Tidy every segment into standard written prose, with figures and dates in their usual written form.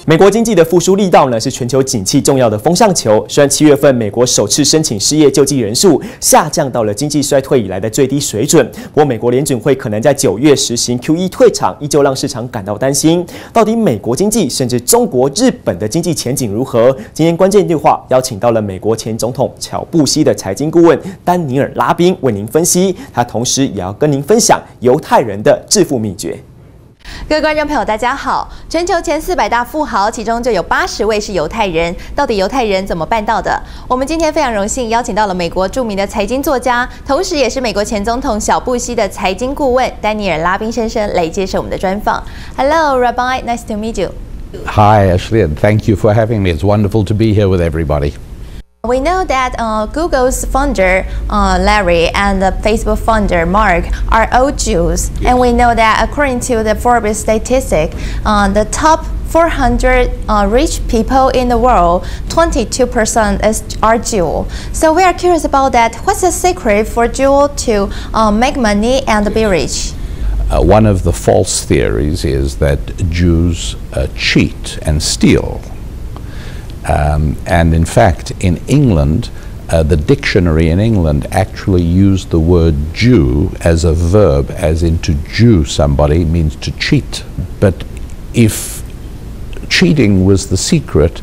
美国经济的复苏力道呢，是全球景气重要的风向球。虽然7月份美国首次申请失业救济人数下降到了经济衰退以来的最低水准，不过美国联准会可能在9月实行 QE 退场，依旧让市场感到担心。到底美国经济甚至中国、日本的经济前景如何？今天关键对话邀请到了美国前总统小布希的财经顾问丹尼尔拉宾为您分析，他同时也要跟您分享犹太人的致富秘诀。各位观众朋友，大家好！全球前400大富豪，其中就有80位是犹太人。到底犹太人怎么办到的？我们今天非常荣幸邀请到了美国著名的财经作家，同时也是美国前总统小布希的财经顾问丹尼尔拉宾先生来接受我们的专访。Hello, Rabbi, nice to meet you. Hi, Ashley, and thank you for having me. It's wonderful to be here with everybody. We know that Google's founder Larry and the Facebook founder Mark are all Jews, and we know that according to the Forbes statistic, the top 400 rich people in the world, 22% are Jews. So we are curious about that. What's the secret for Jews to make money and be rich? One of the false theories is that Jews cheat and steal. And in fact, in England, the dictionary in England actually used the word Jew as a verb, as in to Jew somebody means to cheat. But if cheating was the secret,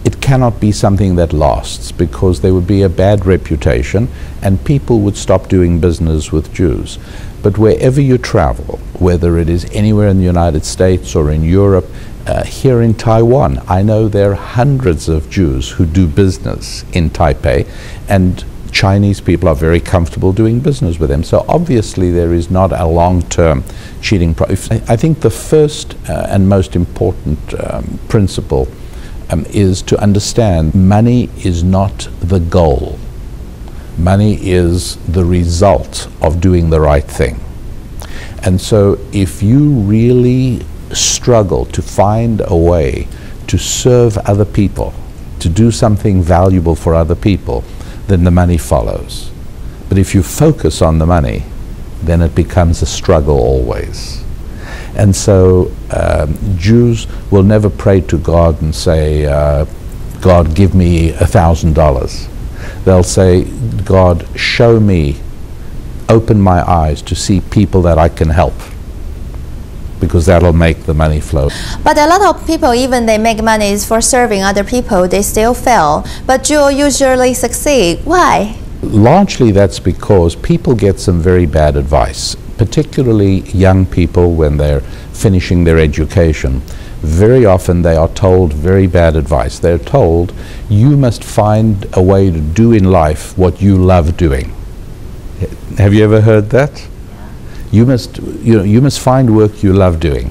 it cannot be something that lasts, because there would be a bad reputation and people would stop doing business with Jews. But wherever you travel, whether it is anywhere in the United States or in Europe, here in Taiwan, I know there are hundreds of Jews who do business in Taipei, and Chinese people are very comfortable doing business with them. So obviously there is not a long-term cheating I think the first and most important principle is to understand money is not the goal. Money is the result of doing the right thing. And so if you really struggle to find a way to serve other people, to do something valuable for other people, then the money follows. But if you focus on the money, then it becomes a struggle always. And so Jews will never pray to God and say, God, give me $1,000. They'll say, God, show me, open my eyes to see people that I can help, because that'll make the money flow. But a lot of people, even they make money for serving other people, they still fail. But Jews usually succeed. Why? Largely that's because people get some very bad advice, particularly young people when they're finishing their education. Very often they are told very bad advice. They're told, you must find a way to do in life what you love doing. Have you ever heard that? You must find work you love doing.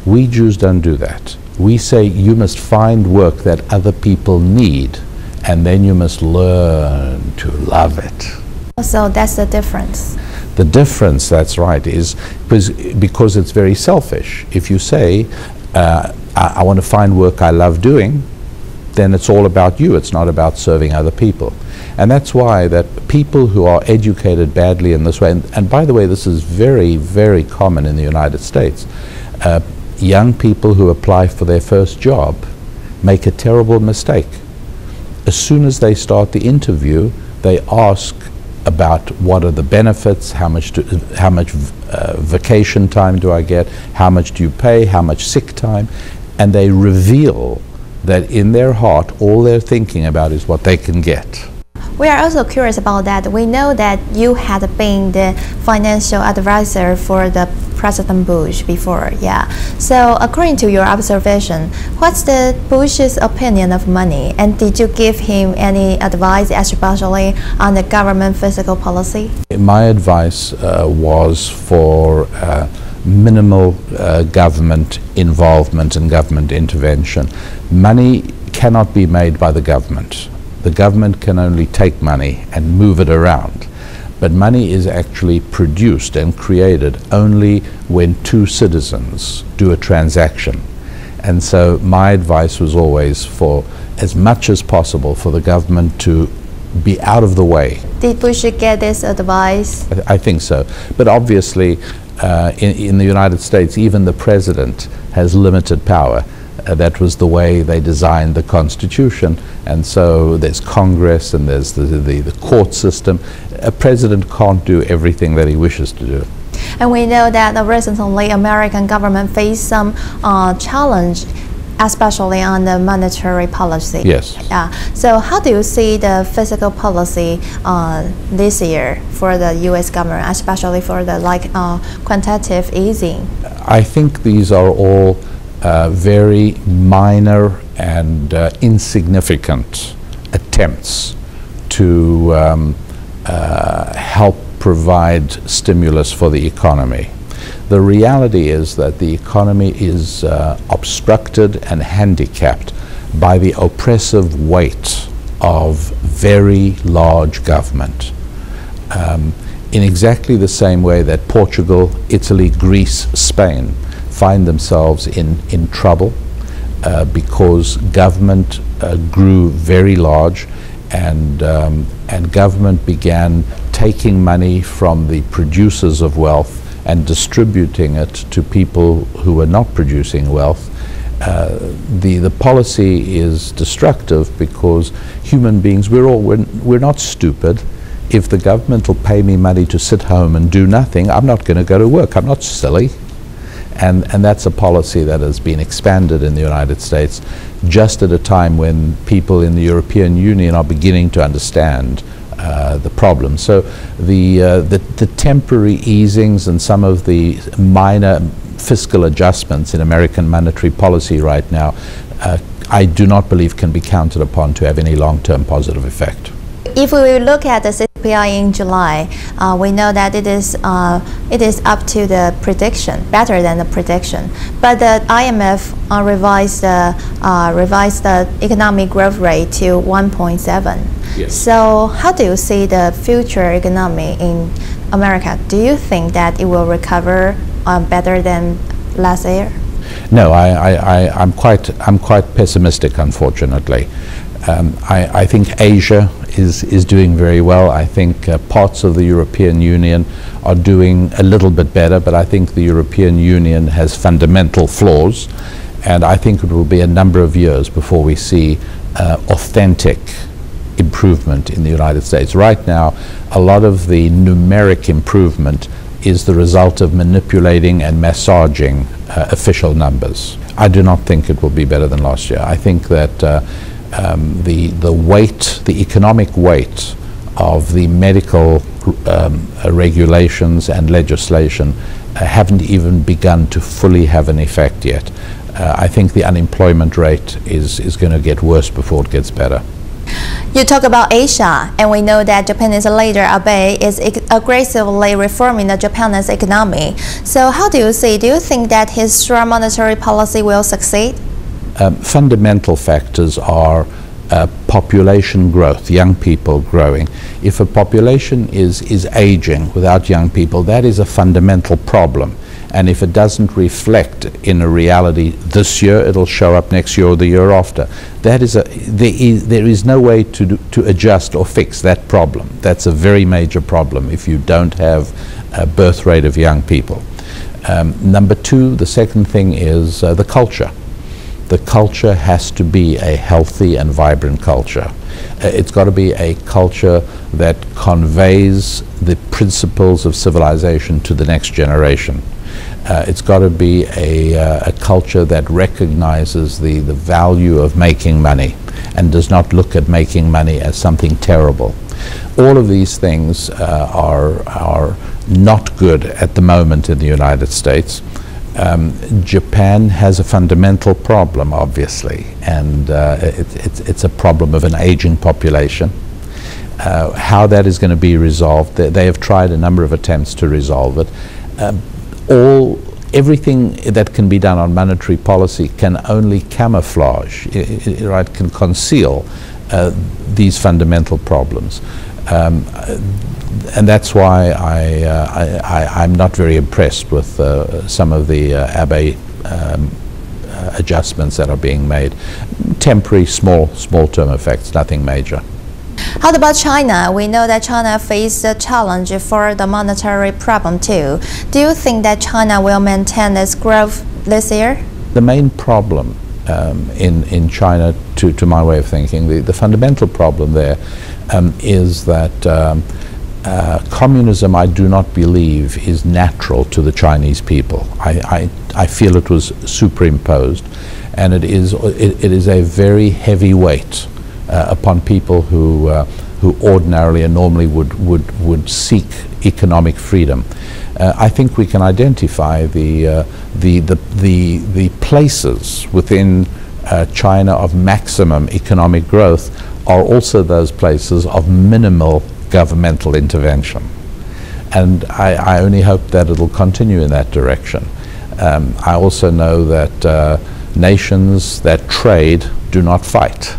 We Jews don't do that. We say you must find work that other people need, and then you must learn to love it. So that's the difference. The difference, that's right, is because it's very selfish. If you say, I want to find work I love doing, then it's all about you. It's not about serving other people. And that's why that people who are educated badly in this way, and by the way, this is very, very common in the United States. Young people who apply for their first job make a terrible mistake. As soon as they start the interview, they ask about what are the benefits, how much vacation time do I get, how much do you pay, how much sick time, and they reveal that in their heart all they're thinking about is what they can get. We are also curious about that. We know that you had been the financial advisor for the President Bush before, yeah. So according to your observation, what's the Bush's opinion of money? And did you give him any advice, especially on the government fiscal policy? My advice was for minimal government involvement and government intervention. Money cannot be made by the government. The government can only take money and move it around. But money is actually produced and created only when two citizens do a transaction. And so my advice was always for, as much as possible, for the government to be out of the way. Did Bush get this advice? I think so. But obviously, in the United States, even the president has limited power. That was the way they designed the Constitution. And so there's Congress and there's the court system. A president can't do everything that he wishes to do. And we know that recently American government faced some challenge, especially on the monetary policy. Yes. So how do you see the fiscal policy this year for the U.S. government, especially for the quantitative easing? I think these are all very minor and insignificant attempts to help provide stimulus for the economy. The reality is that the economy is obstructed and handicapped by the oppressive weight of very large government. In exactly the same way that Portugal, Italy, Greece, Spain find themselves in trouble because government grew very large, and government began taking money from the producers of wealth and distributing it to people who were not producing wealth. The policy is destructive because human beings, we're not stupid. If the government will pay me money to sit home and do nothing, I'm not going to go to work. I'm not silly. And that's a policy that has been expanded in the United States just at a time when people in the European Union are beginning to understand the problem. So the temporary easings and some of the minor fiscal adjustments in American monetary policy right now, I do not believe can be counted upon to have any long-term positive effect. If we look at the CPI in July, we know that it is up to the prediction, better than the prediction. But the IMF revised the economic growth rate to 1.7. Yes. So how do you see the future economy in America? Do you think that it will recover better than last year? No, I'm quite pessimistic, unfortunately. I think Asia is doing very well. I think parts of the European Union are doing a little bit better, but I think the European Union has fundamental flaws, and I think it will be a number of years before we see authentic improvement in the United States. Right now, a lot of the numeric improvement is the result of manipulating and massaging official numbers. I do not think it will be better than last year. I think that the economic weight of the medical regulations and legislation haven't even begun to fully have an effect yet. I think the unemployment rate is going to get worse before it gets better. You talk about Asia, and we know that Japanese leader Abe is aggressively reforming the Japanese economy. So how do you see? Do you think that his strong monetary policy will succeed? Fundamental factors are population growth, young people growing. If a population is aging without young people, that is a fundamental problem. And if it doesn't reflect in a reality this year, it'll show up next year or the year after. That is there is no way to adjust or fix that problem. That's a very major problem if you don't have a birth rate of young people. Number two, the second thing is the culture. The culture has to be a healthy and vibrant culture. It's got to be a culture that conveys the principles of civilization to the next generation. It's got to be a culture that recognizes the value of making money and does not look at making money as something terrible. All of these things are not good at the moment in the United States. Japan has a fundamental problem, obviously, and it's a problem of an aging population. How that is going to be resolved, they have tried a number of attempts to resolve it. Everything that can be done on monetary policy can only camouflage, right, can conceal these fundamental problems. And that's why I'm not very impressed with some of the Abe adjustments that are being made. Temporary, small-term effects, nothing major. How about China? We know that China faces a challenge for the monetary problem too. Do you think that China will maintain its growth this year? The main problem in China, to my way of thinking. The fundamental problem there is that communism, I do not believe, is natural to the Chinese people. I feel it was superimposed, and it is a very heavy weight upon people who ordinarily and normally would seek economic freedom. I think we can identify the places within China of maximum economic growth are also those places of minimal governmental intervention. And I only hope that it'll continue in that direction. I also know that nations that trade do not fight.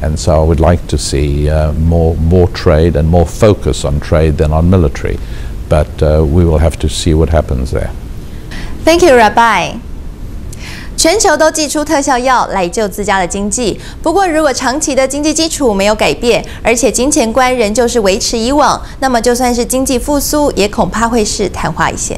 And so I would like to see more trade and more focus on trade than on military. But we will have to see what happens there. Thank you, Rabbi. 全球都祭出特效药来救自家的经济，不过如果长期的经济基础没有改变，而且金钱观仍旧是维持以往，那么就算是经济复苏，也恐怕会是昙花一现。